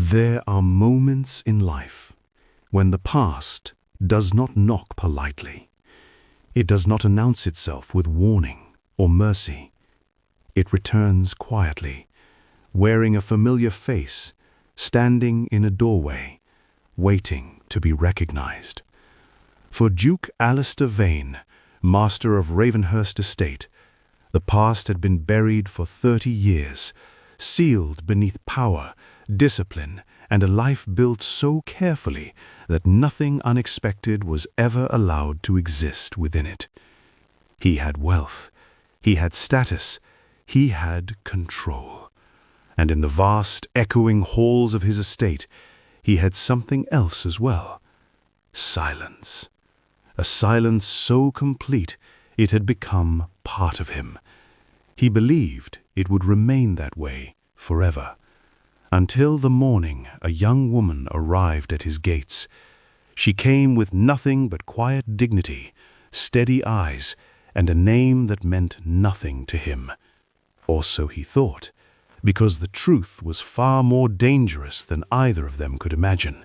There are moments in life when the past does not knock politely. It does not announce itself with warning or mercy. It returns quietly, wearing a familiar face, standing in a doorway, waiting to be recognized. For Duke Alistair Vane, master of Ravenhurst Estate, the past had been buried for 30 years, sealed beneath power, discipline, and a life built so carefully that nothing unexpected was ever allowed to exist within it. He had wealth, he had status, he had control. And in the vast, echoing halls of his estate, he had something else as well: silence. A silence so complete it had become part of him. He believed it would remain that way forever, until the morning a young woman arrived at his gates. She came with nothing but quiet dignity, steady eyes, and a name that meant nothing to him. Or so he thought, because the truth was far more dangerous than either of them could imagine.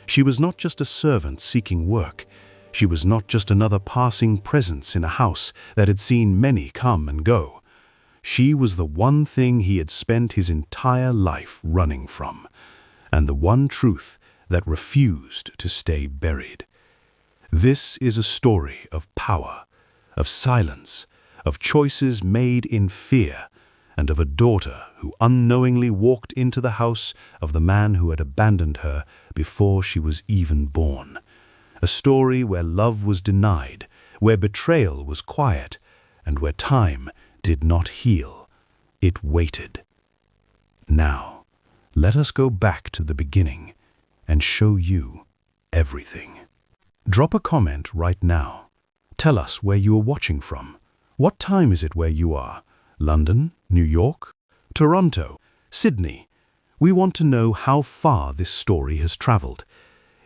She was not just a servant seeking work. She was not just another passing presence in a house that had seen many come and go. She was the one thing he had spent his entire life running from, and the one truth that refused to stay buried. This is a story of power, of silence, of choices made in fear, and of a daughter who unknowingly walked into the house of the man who had abandoned her before she was even born. A story where love was denied, where betrayal was quiet, and where time did not heal. It waited. Now, let us go back to the beginning and show you everything. Drop a comment right now. Tell us where you are watching from. What time is it where you are? London, New York, Toronto, Sydney? We want to know how far this story has traveled.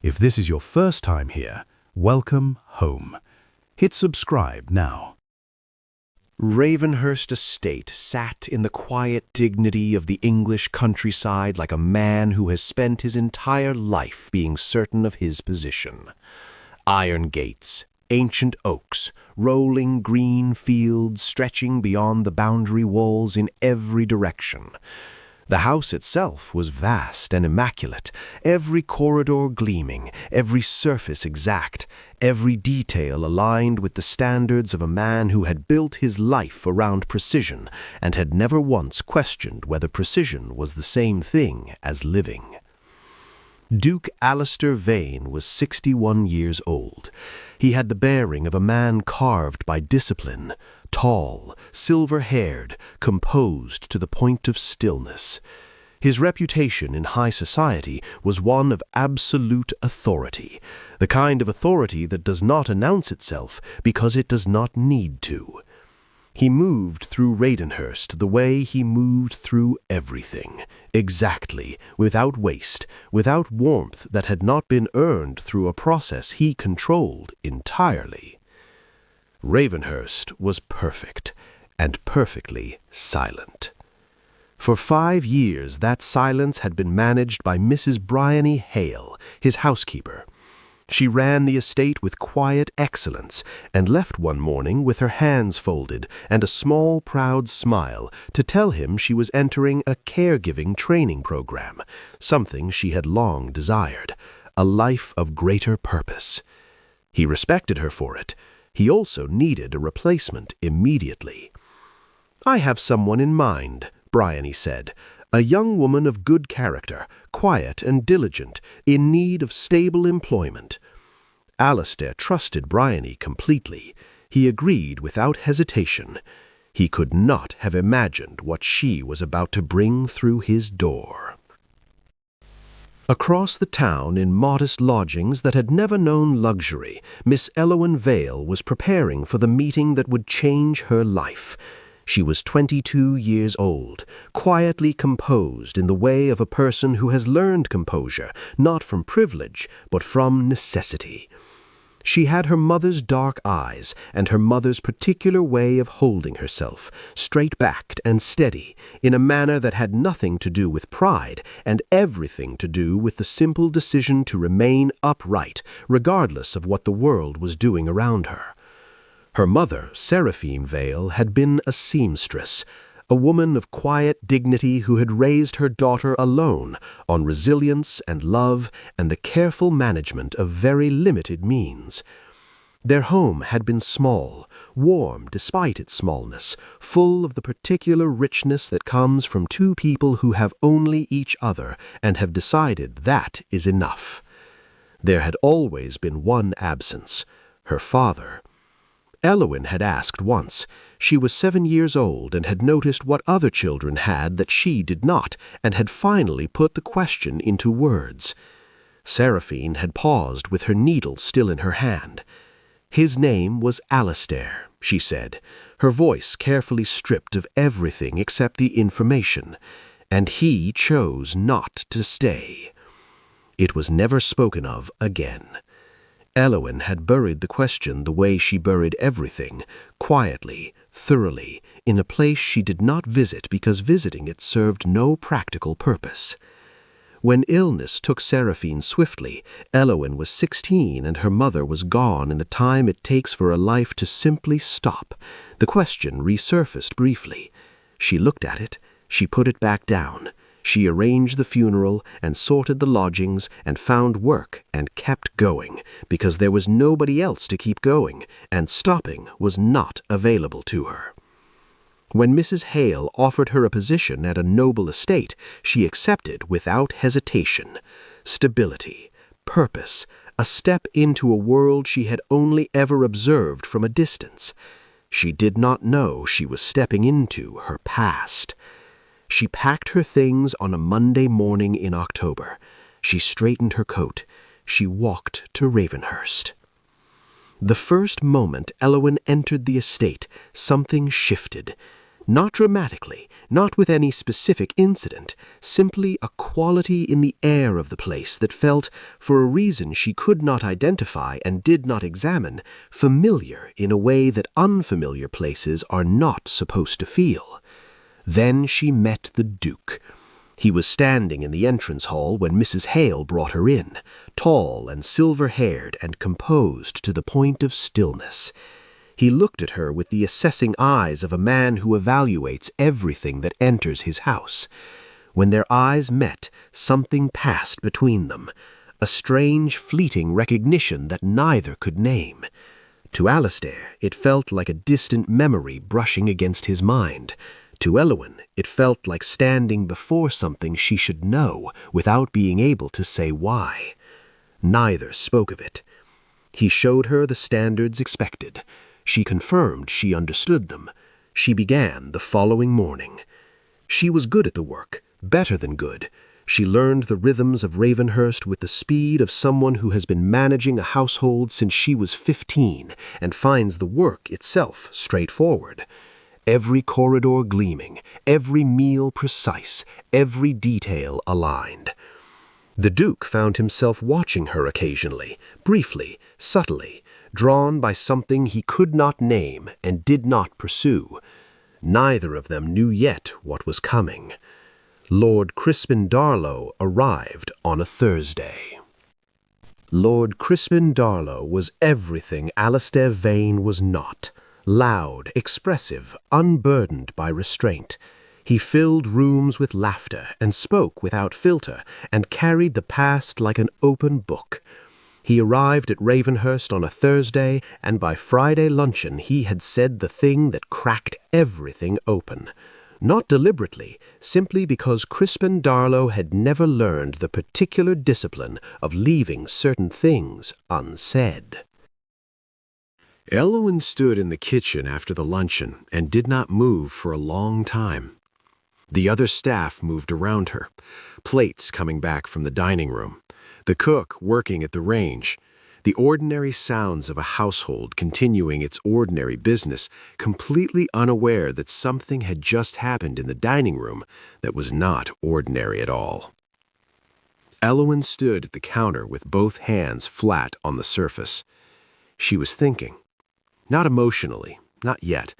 If this is your first time here, welcome home. Hit subscribe now. Ravenhurst Estate sat in the quiet dignity of the English countryside like a man who has spent his entire life being certain of his position. Iron gates, ancient oaks, rolling green fields stretching beyond the boundary walls in every direction. The house itself was vast and immaculate, every corridor gleaming, every surface exact, every detail aligned with the standards of a man who had built his life around precision and had never once questioned whether precision was the same thing as living. Duke Alistair Vane was 61 years old. He had the bearing of a man carved by discipline, tall, silver-haired, composed to the point of stillness. His reputation in high society was one of absolute authority, the kind of authority that does not announce itself because it does not need to. He moved through Ravenhurst the way he moved through everything, exactly, without waste, without warmth that had not been earned through a process he controlled entirely. Ravenhurst was perfect, and perfectly silent. For 5 years that silence had been managed by Mrs. Bryony Hale, his housekeeper. She ran the estate with quiet excellence and left one morning with her hands folded and a small, proud smile to tell him she was entering a caregiving training program, something she had long desired, a life of greater purpose. He respected her for it. He also needed a replacement immediately. "I have someone in mind," Bryony said. "A young woman of good character, quiet and diligent, in need of stable employment." Alistair trusted Bryony completely. He agreed without hesitation. He could not have imagined what she was about to bring through his door. Across the town, in modest lodgings that had never known luxury, Miss Elowen Vale was preparing for the meeting that would change her life. She was 22 years old, quietly composed in the way of a person who has learned composure, not from privilege, but from necessity. She had her mother's dark eyes and her mother's particular way of holding herself, straight-backed and steady, in a manner that had nothing to do with pride and everything to do with the simple decision to remain upright, regardless of what the world was doing around her. Her mother, Seraphine Vale, had been a seamstress, a woman of quiet dignity who had raised her daughter alone on resilience and love and the careful management of very limited means. Their home had been small, warm despite its smallness, full of the particular richness that comes from two people who have only each other and have decided that is enough. There had always been one absence, her father. Elowyn had asked once. She was 7 years old and had noticed what other children had that she did not, and had finally put the question into words. Seraphine had paused with her needle still in her hand. His name was Alastair, she said, her voice carefully stripped of everything except the information, and he chose not to stay. It was never spoken of again. Elowyn had buried the question the way she buried everything, quietly, thoroughly, in a place she did not visit because visiting it served no practical purpose. When illness took Seraphine swiftly, Elowyn was 16 and her mother was gone in the time it takes for a life to simply stop. The question resurfaced briefly. She looked at it, she put it back down. She arranged the funeral and sorted the lodgings and found work and kept going, because there was nobody else to keep going, and stopping was not available to her. When Mrs. Hale offered her a position at a noble estate, she accepted without hesitation. Stability, purpose, a step into a world she had only ever observed from a distance. She did not know she was stepping into her past. She packed her things on a Monday morning in October. She straightened her coat. She walked to Ravenhurst. The first moment Elowyn entered the estate, something shifted. Not dramatically, not with any specific incident, simply a quality in the air of the place that felt, for a reason she could not identify and did not examine, familiar in a way that unfamiliar places are not supposed to feel. Then she met the Duke. He was standing in the entrance hall when Mrs. Hale brought her in, tall and silver-haired and composed to the point of stillness. He looked at her with the assessing eyes of a man who evaluates everything that enters his house. When their eyes met, something passed between them, a strange, fleeting recognition that neither could name. To Alastair, it felt like a distant memory brushing against his mind. To Elowyn, it felt like standing before something she should know without being able to say why. Neither spoke of it. He showed her the standards expected. She confirmed she understood them. She began the following morning. She was good at the work, better than good. She learned the rhythms of Ravenhurst with the speed of someone who has been managing a household since she was 15 and finds the work itself straightforward. Every corridor gleaming, every meal precise, every detail aligned. The Duke found himself watching her occasionally, briefly, subtly, drawn by something he could not name and did not pursue. Neither of them knew yet what was coming. Lord Crispin Darlow arrived on a Thursday. Lord Crispin Darlow was everything Alastair Vane was not. Loud, expressive, unburdened by restraint. He filled rooms with laughter and spoke without filter and carried the past like an open book. He arrived at Ravenhurst on a Thursday, and by Friday luncheon he had said the thing that cracked everything open. Not deliberately, simply because Crispin Darlow had never learned the particular discipline of leaving certain things unsaid. Elowyn stood in the kitchen after the luncheon and did not move for a long time. The other staff moved around her, plates coming back from the dining room, the cook working at the range, the ordinary sounds of a household continuing its ordinary business, completely unaware that something had just happened in the dining room that was not ordinary at all. Elowyn stood at the counter with both hands flat on the surface. She was thinking. Not emotionally, not yet.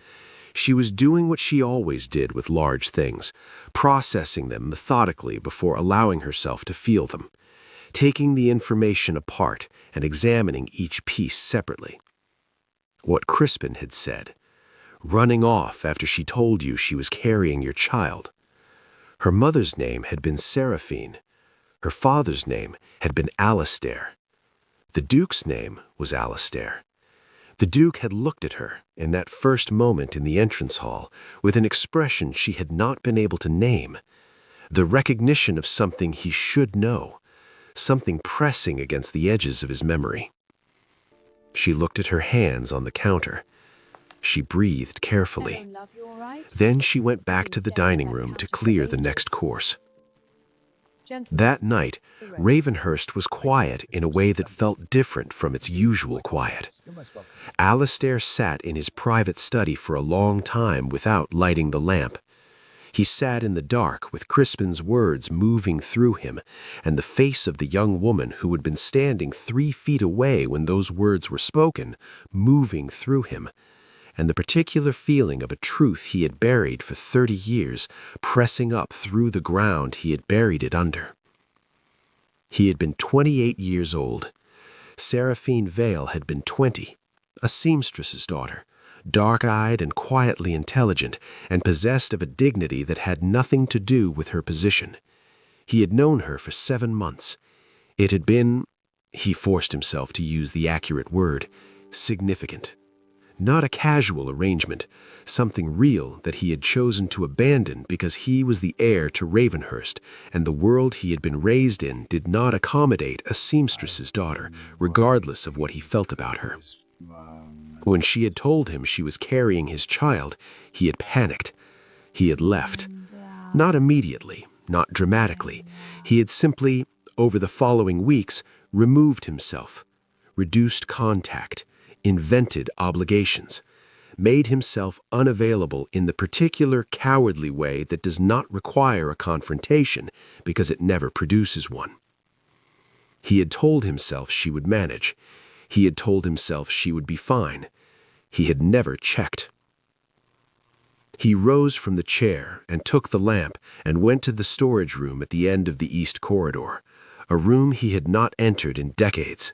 She was doing what she always did with large things, processing them methodically before allowing herself to feel them, taking the information apart and examining each piece separately. What Crispin had said, running off after she told you she was carrying your child. Her mother's name had been Seraphine. Her father's name had been Alistair. The Duke's name was Alistair. The Duke had looked at her in that first moment in the entrance hall with an expression she had not been able to name, the recognition of something he should know, something pressing against the edges of his memory. She looked at her hands on the counter. She breathed carefully. Then she went back to the dining room to clear the next course. That night, Ravenhurst was quiet in a way that felt different from its usual quiet. Alistair sat in his private study for a long time without lighting the lamp. He sat in the dark with Crispin's words moving through him and the face of the young woman who had been standing 3 feet away when those words were spoken, moving through him, and the particular feeling of a truth he had buried for 30 years, pressing up through the ground he had buried it under. He had been 28 years old. Seraphine Vale had been 20, a seamstress's daughter, dark-eyed and quietly intelligent, and possessed of a dignity that had nothing to do with her position. He had known her for 7 months. It had been, he forced himself to use the accurate word, significant. Not a casual arrangement, something real that he had chosen to abandon because he was the heir to Ravenhurst, and the world he had been raised in did not accommodate a seamstress's daughter, regardless of what he felt about her. When she had told him she was carrying his child, he had panicked. He had left. Not immediately, not dramatically. He had simply, over the following weeks, removed himself, reduced contact, invented obligations, made himself unavailable in the particular cowardly way that does not require a confrontation because it never produces one. He had told himself she would manage. He had told himself she would be fine. He had never checked. He rose from the chair and took the lamp and went to the storage room at the end of the east corridor, a room he had not entered in decades.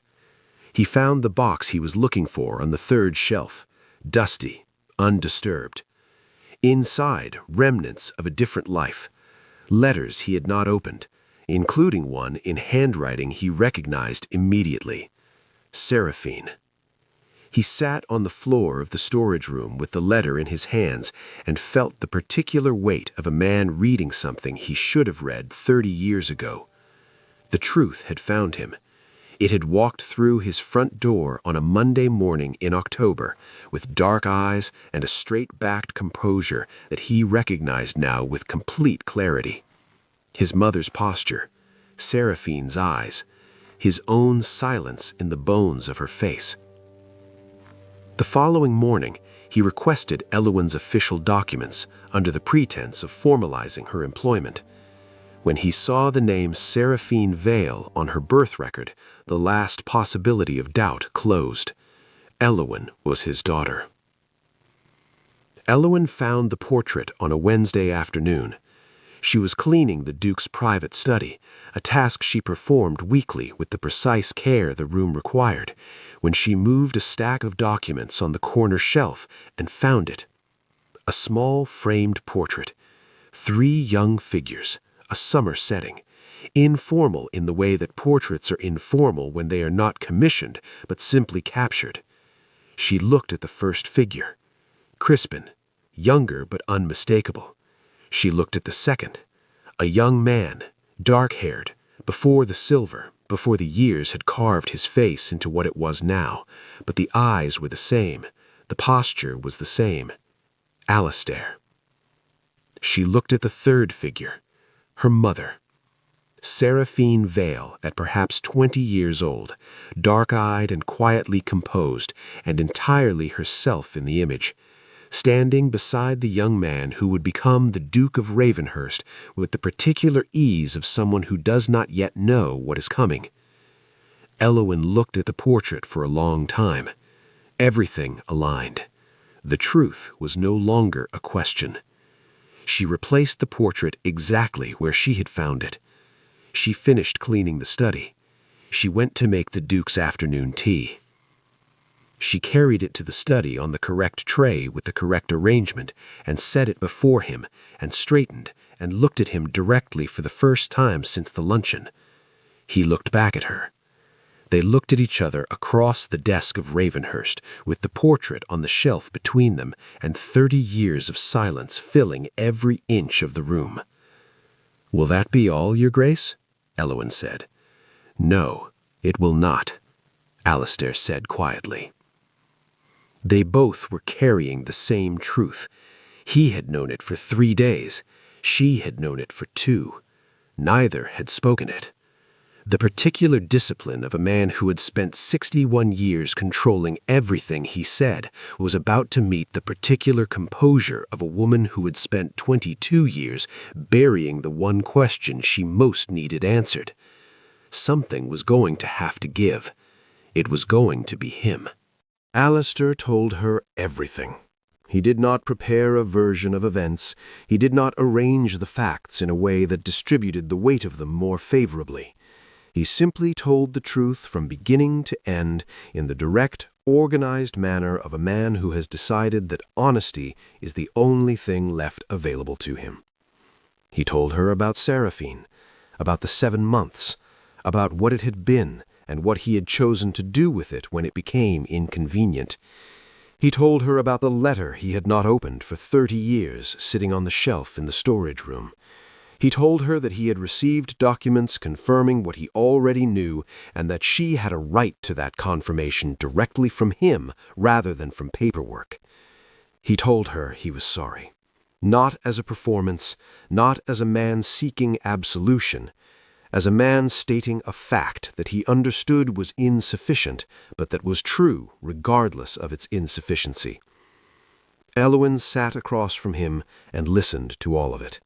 He found the box he was looking for on the 3rd shelf, dusty, undisturbed. Inside, remnants of a different life, letters he had not opened, including one in handwriting he recognized immediately. Seraphine. He sat on the floor of the storage room with the letter in his hands and felt the particular weight of a man reading something he should have read 30 years ago. The truth had found him. It had walked through his front door on a Monday morning in October with dark eyes and a straight-backed composure that he recognized now with complete clarity. His mother's posture, Seraphine's eyes, his own silence in the bones of her face. The following morning, he requested Elowen's official documents under the pretense of formalizing her employment. When he saw the name Seraphine Vale on her birth record, the last possibility of doubt closed. Elowen was his daughter. Elowen found the portrait on a Wednesday afternoon. She was cleaning the Duke's private study, a task she performed weekly with the precise care the room required, when she moved a stack of documents on the corner shelf and found it. A small framed portrait, 3 young figures, a summer setting, informal in the way that portraits are informal when they are not commissioned but simply captured. She looked at the first figure, Crispin, younger but unmistakable. She looked at the second, a young man, dark-haired, before the silver, before the years had carved his face into what it was now, but the eyes were the same, the posture was the same. Alistair. She looked at the third figure, her mother. Seraphine Vale, at perhaps 20 years old, dark-eyed and quietly composed, and entirely herself in the image, standing beside the young man who would become the Duke of Ravenhurst with the particular ease of someone who does not yet know what is coming. Elowen looked at the portrait for a long time. Everything aligned. The truth was no longer a question. She replaced the portrait exactly where she had found it. She finished cleaning the study. She went to make the Duke's afternoon tea. She carried it to the study on the correct tray with the correct arrangement and set it before him and straightened and looked at him directly for the first time since the luncheon. He looked back at her. They looked at each other across the desk of Ravenhurst, with the portrait on the shelf between them and 30 years of silence filling every inch of the room. "Will that be all, Your Grace?" Eloin said. "No, it will not," Alistair said quietly. They both were carrying the same truth. He had known it for 3 days. She had known it for 2. Neither had spoken it. The particular discipline of a man who had spent 61 years controlling everything he said was about to meet the particular composure of a woman who had spent 22 years burying the one question she most needed answered. Something was going to have to give. It was going to be him. Alistair told her everything. He did not prepare a version of events. He did not arrange the facts in a way that distributed the weight of them more favorably. He simply told the truth from beginning to end in the direct, organized manner of a man who has decided that honesty is the only thing left available to him. He told her about Seraphine, about the 7 months, about what it had been and what he had chosen to do with it when it became inconvenient. He told her about the letter he had not opened for 30 years sitting on the shelf in the storage room. He told her that he had received documents confirming what he already knew and that she had a right to that confirmation directly from him rather than from paperwork. He told her he was sorry. Not as a performance, not as a man seeking absolution, as a man stating a fact that he understood was insufficient, but that was true regardless of its insufficiency. Eloin sat across from him and listened to all of it.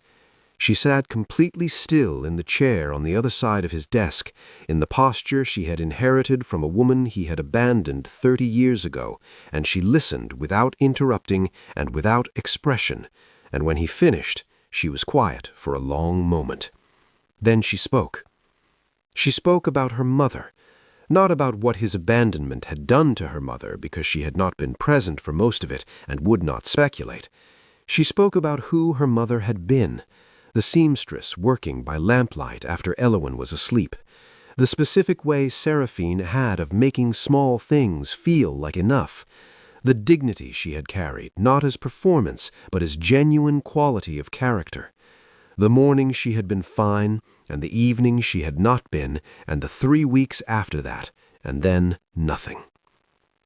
She sat completely still in the chair on the other side of his desk, in the posture she had inherited from a woman he had abandoned 30 years ago, and she listened without interrupting and without expression, and when he finished, she was quiet for a long moment. Then she spoke. She spoke about her mother, not about what his abandonment had done to her mother because she had not been present for most of it and would not speculate. She spoke about who her mother had been, the seamstress working by lamplight after Eloin was asleep, the specific way Seraphine had of making small things feel like enough, the dignity she had carried, not as performance, but as genuine quality of character. The morning she had been fine, and the evening she had not been, and the 3 weeks after that, and then nothing.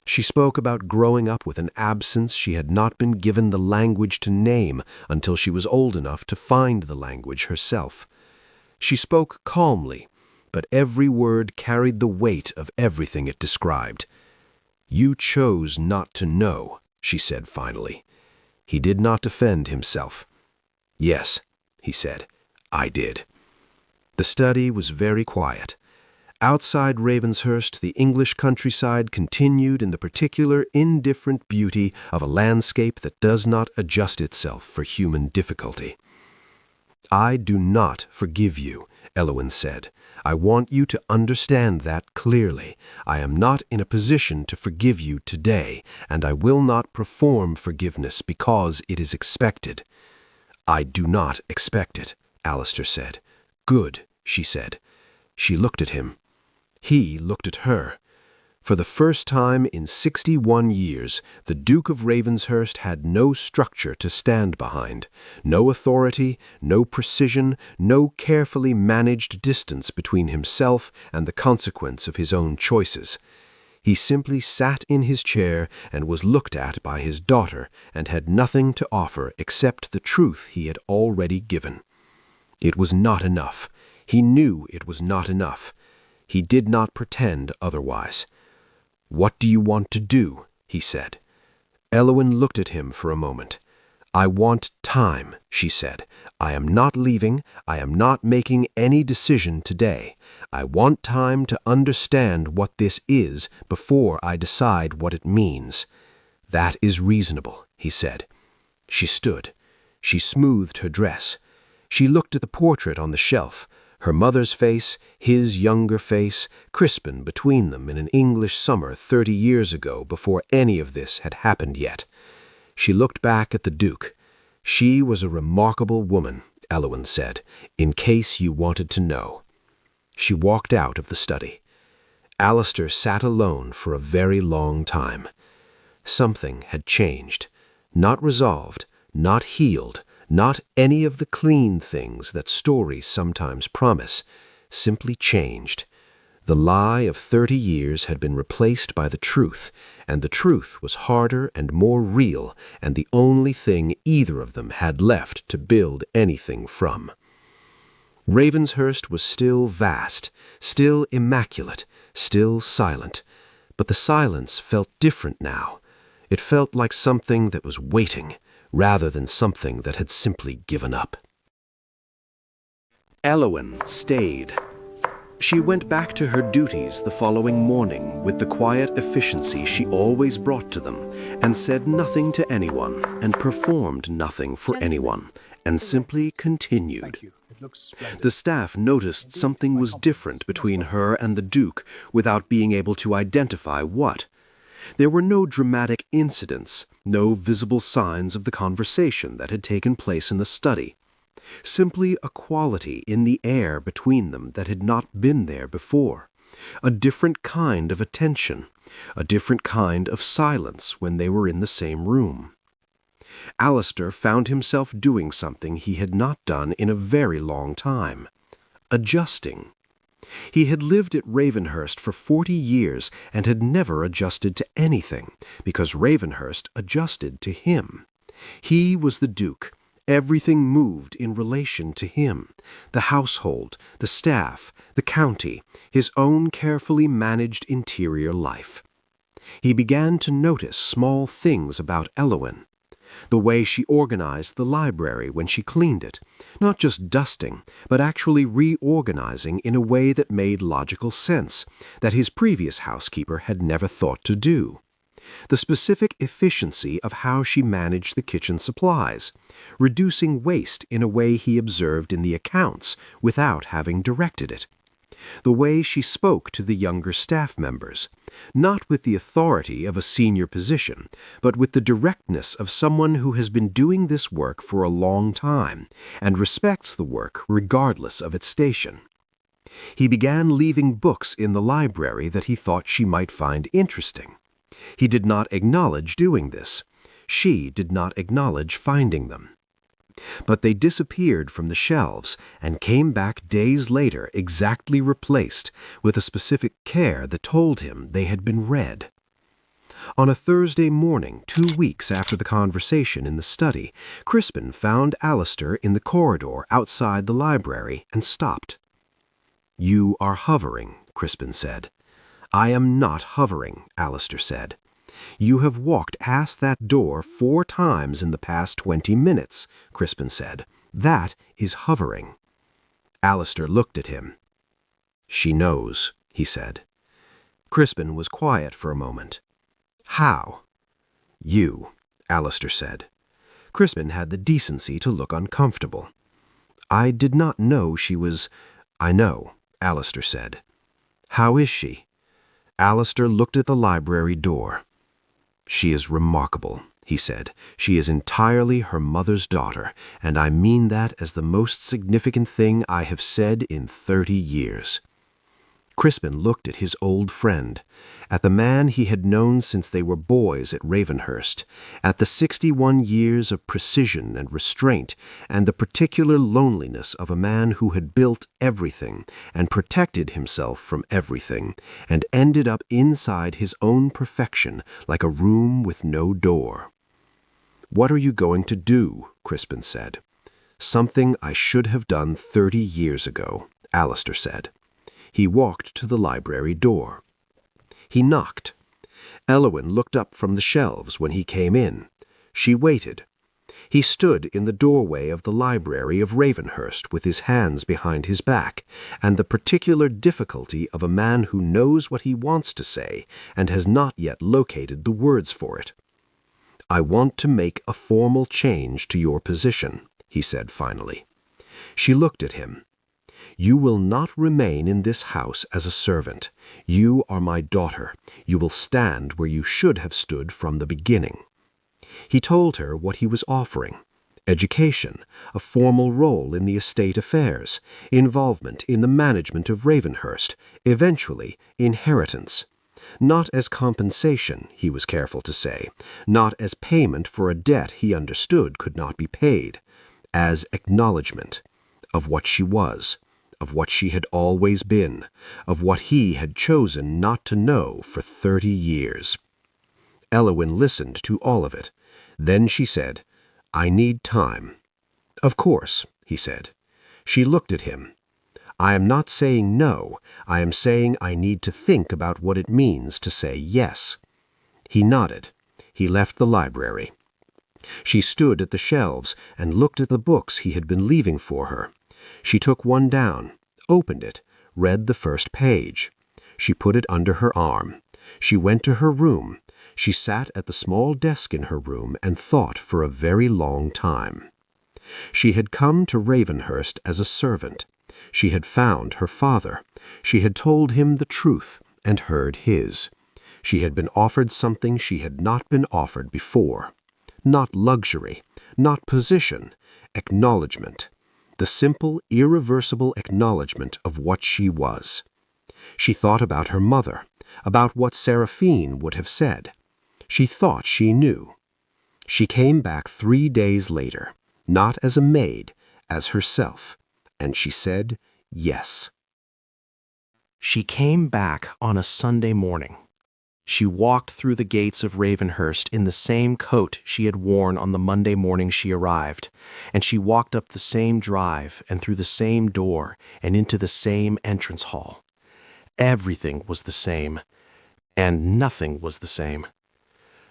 She spoke about growing up with an absence she had not been given the language to name until she was old enough to find the language herself. She spoke calmly, but every word carried the weight of everything it described. "You chose not to know," she said finally. He did not defend himself. "Yes," he said, "I did." The study was very quiet. Outside Ravenshurst, the English countryside continued in the particular indifferent beauty of a landscape that does not adjust itself for human difficulty. "I do not forgive you," Eloin said. "I want you to understand that clearly. I am not in a position to forgive you today, and I will not perform forgiveness because it is expected." "I do not expect it," Alistair said. "Good," she said. She looked at him. He looked at her. For the first time in 61 years, the Duke of Ravenshurst had no structure to stand behind, no authority, no precision, no carefully managed distance between himself and the consequence of his own choices. He simply sat in his chair and was looked at by his daughter and had nothing to offer except the truth he had already given. It was not enough. He knew it was not enough. He did not pretend otherwise. "What do you want to do?" he said. Eloin looked at him for a moment. "I want time," she said. "I am not leaving. I am not making any decision today. I want time to understand what this is before I decide what it means." "That is reasonable," he said. She stood. She smoothed her dress. She looked at the portrait on the shelf, her mother's face, his younger face, Crispin between them in an English summer 30 years ago before any of this had happened yet. She looked back at the Duke. "She was a remarkable woman," Elowen said, "in case you wanted to know." She walked out of the study. Alistair sat alone for a very long time. Something had changed, not resolved, not healed, not any of the clean things that stories sometimes promise, simply changed. The lie of 30 years had been replaced by the truth, and the truth was harder and more real, and the only thing either of them had left to build anything from. Ravenshurst was still vast, still immaculate, still silent, but the silence felt different now. It felt like something that was waiting, rather than something that had simply given up. Elowen stayed. She went back to her duties the following morning with the quiet efficiency she always brought to them, and said nothing to anyone, and performed nothing for anyone, and simply continued. The staff noticed something was different between her and the Duke without being able to identify what. There were no dramatic incidents, no visible signs of the conversation that had taken place in the study. Simply a quality in the air between them that had not been there before. A different kind of attention, a different kind of silence when they were in the same room. Alistair found himself doing something he had not done in a very long time. Adjusting. He had lived at Ravenhurst for 40 years and had never adjusted to anything, because Ravenhurst adjusted to him. He was the Duke. Everything moved in relation to him. The household, the staff, the county, his own carefully managed interior life. He began to notice small things about Elowen. The way she organized the library when she cleaned it, not just dusting, but actually reorganizing in a way that made logical sense, that his previous housekeeper had never thought to do. The specific efficiency of how she managed the kitchen supplies, reducing waste in a way he observed in the accounts without having directed it. The way she spoke to the younger staff members, not with the authority of a senior position, but with the directness of someone who has been doing this work for a long time and respects the work regardless of its station. He began leaving books in the library that he thought she might find interesting. He did not acknowledge doing this. She did not acknowledge finding them. But they disappeared from the shelves and came back days later exactly replaced, with a specific care that told him they had been read. On a Thursday morning, 2 weeks after the conversation in the study, Crispin found Alistair in the corridor outside the library and stopped. "You are hovering," Crispin said. "I am not hovering," Alistair said. "You have walked past that door 4 times in the past 20 minutes, Crispin said. "That is hovering." Alistair looked at him. "She knows," he said. Crispin was quiet for a moment. "How?" "You," Alistair said. Crispin had the decency to look uncomfortable. "I did not know she was—" "I know," Alistair said. "How is she?" Alistair looked at the library door. "She is remarkable," he said. "She is entirely her mother's daughter, and I mean that as the most significant thing I have said in 30 years. Crispin looked at his old friend, at the man he had known since they were boys at Ravenhurst, at the 61 years of precision and restraint, and the particular loneliness of a man who had built everything and protected himself from everything, and ended up inside his own perfection like a room with no door. "What are you going to do?" Crispin said. "Something I should have done 30 years ago," Alistair said. He walked to the library door. He knocked. Elowen looked up from the shelves when he came in. She waited. He stood in the doorway of the library of Ravenhurst with his hands behind his back, and the particular difficulty of a man who knows what he wants to say and has not yet located the words for it. "I want to make a formal change to your position," he said finally. She looked at him. "You will not remain in this house as a servant. You are my daughter. You will stand where you should have stood from the beginning." He told her what he was offering: education, a formal role in the estate affairs, involvement in the management of Ravenhurst, eventually inheritance. Not as compensation, he was careful to say, not as payment for a debt he understood could not be paid, as acknowledgement of what she was, of what she had always been, of what he had chosen not to know for 30 years. Elowyn listened to all of it. Then she said, "I need time." "Of course," he said. She looked at him. "I am not saying no. I am saying I need to think about what it means to say yes." He nodded. He left the library. She stood at the shelves and looked at the books he had been leaving for her. She took one down, opened it, read the first page. She put it under her arm. She went to her room. She sat at the small desk in her room and thought for a very long time. She had come to Ravenhurst as a servant. She had found her father. She had told him the truth and heard his. She had been offered something she had not been offered before. Not luxury, not position, acknowledgement. The simple, irreversible acknowledgement of what she was. She thought about her mother, about what Seraphine would have said. She thought she knew. She came back 3 days later, not as a maid, as herself, and she said yes. She came back on a Sunday morning. She walked through the gates of Ravenhurst in the same coat she had worn on the Monday morning she arrived, and she walked up the same drive and through the same door and into the same entrance hall. Everything was the same, and nothing was the same.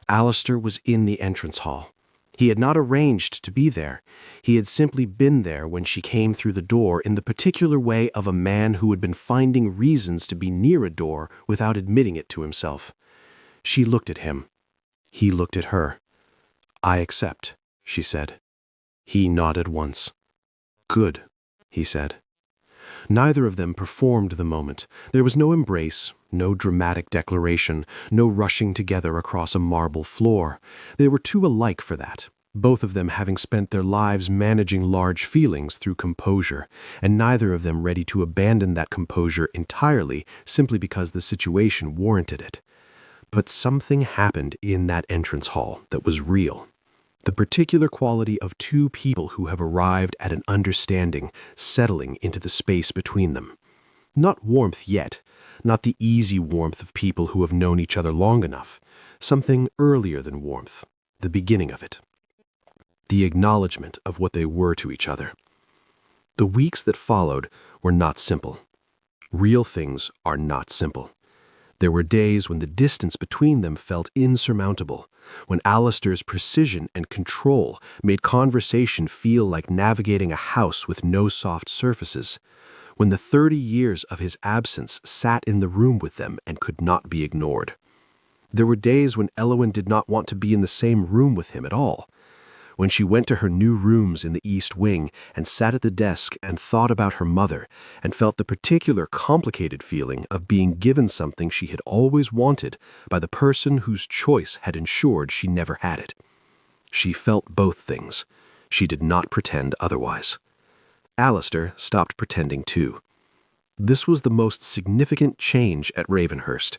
Alistair was in the entrance hall. He had not arranged to be there. He had simply been there when she came through the door in the particular way of a man who had been finding reasons to be near a door without admitting it to himself. She looked at him. He looked at her. "I accept," she said. He nodded once. "Good," he said. Neither of them performed the moment. There was no embrace, no dramatic declaration, no rushing together across a marble floor. They were too alike for that, both of them having spent their lives managing large feelings through composure, and neither of them ready to abandon that composure entirely simply because the situation warranted it. But something happened in that entrance hall that was real. The particular quality of two people who have arrived at an understanding, settling into the space between them. Not warmth yet, not the easy warmth of people who have known each other long enough. Something earlier than warmth, the beginning of it. The acknowledgement of what they were to each other. The weeks that followed were not simple. Real things are not simple. There were days when the distance between them felt insurmountable, when Alistair's precision and control made conversation feel like navigating a house with no soft surfaces, when the 30 years of his absence sat in the room with them and could not be ignored. There were days when Elowyn did not want to be in the same room with him at all. When she went to her new rooms in the East Wing and sat at the desk and thought about her mother and felt the particular complicated feeling of being given something she had always wanted by the person whose choice had ensured she never had it. She felt both things. She did not pretend otherwise. Alistair stopped pretending too. This was the most significant change at Ravenhurst.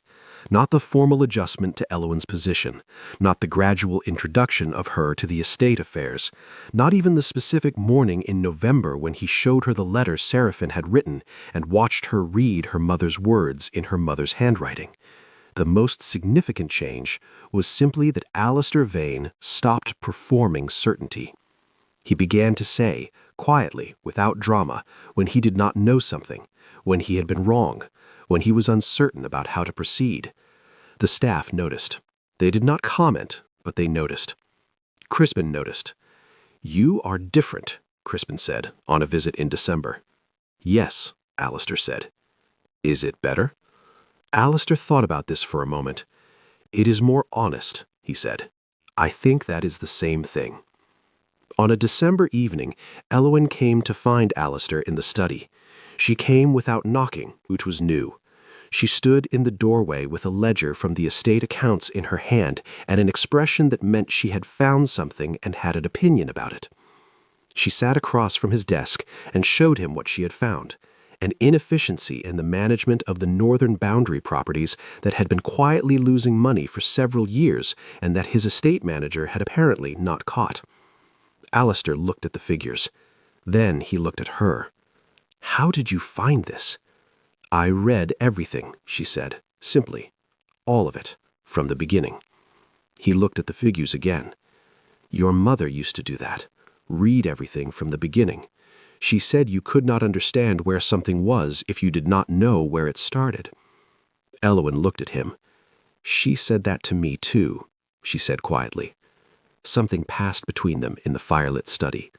Not the formal adjustment to Elowyn's position, not the gradual introduction of her to the estate affairs, not even the specific morning in November when he showed her the letter Seraphine had written and watched her read her mother's words in her mother's handwriting. The most significant change was simply that Alistair Vane stopped performing certainty. He began to say, quietly, without drama, when he did not know something, when he had been wrong, when he was uncertain about how to proceed. The staff noticed. They did not comment, but they noticed. Crispin noticed. "You are different," Crispin said, on a visit in December. "Yes," Alistair said. "Is it better?" Alistair thought about this for a moment. "It is more honest," he said. "I think that is the same thing." On a December evening, Elowyn came to find Alistair in the study. She came without knocking, which was new. She stood in the doorway with a ledger from the estate accounts in her hand and an expression that meant she had found something and had an opinion about it. She sat across from his desk and showed him what she had found, an inefficiency in the management of the northern boundary properties that had been quietly losing money for several years and that his estate manager had apparently not caught. Alistair looked at the figures. Then he looked at her. "How did you find this?" "I read everything," she said, simply. "All of it, from the beginning." He looked at the figures again. "Your mother used to do that, read everything from the beginning. She said you could not understand where something was if you did not know where it started." Elowyn looked at him. "She said that to me too," she said quietly. Something passed between them in the firelit study.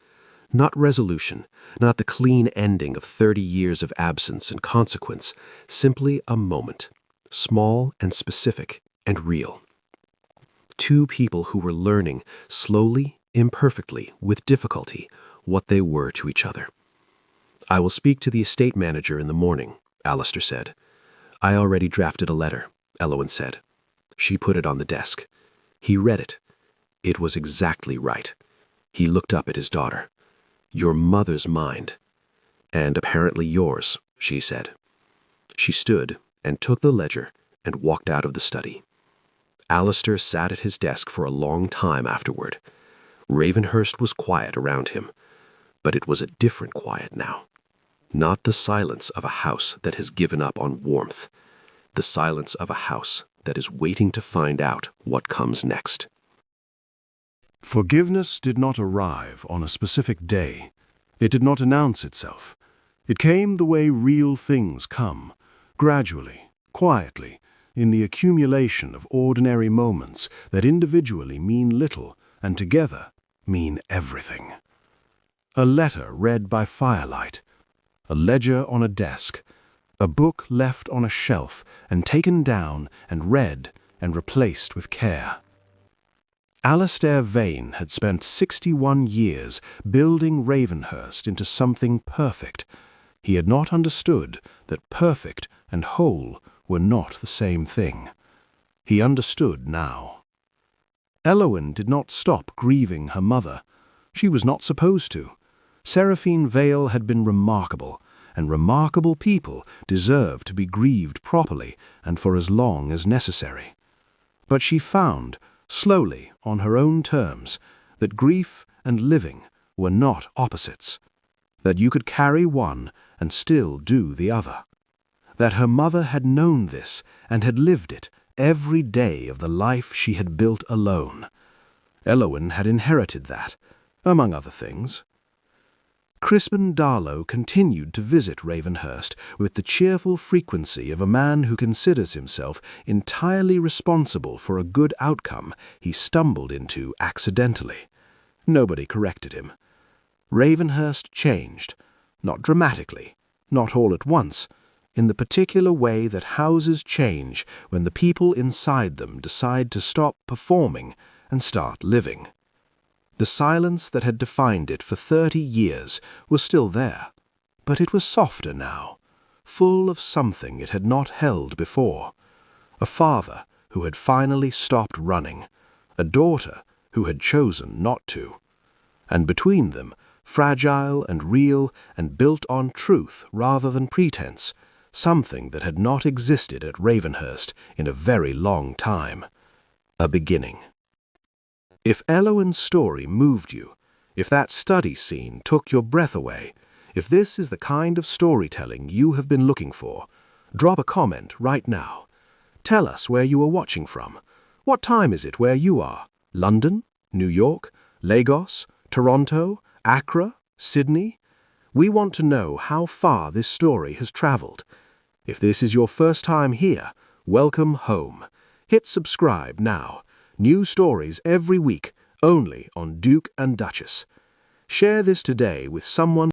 Not resolution, not the clean ending of 30 years of absence and consequence, simply a moment, small and specific and real. Two people who were learning, slowly, imperfectly, with difficulty, what they were to each other. "I will speak to the estate manager in the morning," Alistair said. "I already drafted a letter," Elowyn said. She put it on the desk. He read it. It was exactly right. He looked up at his daughter. "Your mother's mind." "And apparently yours," she said. She stood and took the ledger and walked out of the study. Alistair sat at his desk for a long time afterward. Ravenhurst was quiet around him, but it was a different quiet now. Not the silence of a house that has given up on warmth, the silence of a house that is waiting to find out what comes next. Forgiveness did not arrive on a specific day. It did not announce itself. It came the way real things come, gradually, quietly, in the accumulation of ordinary moments that individually mean little and together mean everything. A letter read by firelight, a ledger on a desk, a book left on a shelf and taken down and read and replaced with care. Alistair Vane had spent 61 years building Ravenhurst into something perfect. He had not understood that perfect and whole were not the same thing. He understood now. Elowyn did not stop grieving her mother. She was not supposed to. Seraphine Vale had been remarkable, and remarkable people deserve to be grieved properly and for as long as necessary. But she found, slowly, on her own terms, that grief and living were not opposites, that you could carry one and still do the other, that her mother had known this and had lived it every day of the life she had built alone. Elowyn had inherited that, among other things. Crispin Darlow continued to visit Ravenhurst with the cheerful frequency of a man who considers himself entirely responsible for a good outcome he stumbled into accidentally. Nobody corrected him. Ravenhurst changed, not dramatically, not all at once, in the particular way that houses change when the people inside them decide to stop performing and start living. The silence that had defined it for 30 years was still there, but it was softer now, full of something it had not held before. A father who had finally stopped running, a daughter who had chosen not to. And between them, fragile and real and built on truth rather than pretense, something that had not existed at Ravenhurst in a very long time. A beginning. If Elowyn's story moved you, if that study scene took your breath away, if this is the kind of storytelling you have been looking for, drop a comment right now. Tell us where you are watching from. What time is it where you are? London? New York? Lagos? Toronto? Accra? Sydney? We want to know how far this story has traveled. If this is your first time here, welcome home. Hit subscribe now. New stories every week, only on Duke and Duchess. Share this today with someone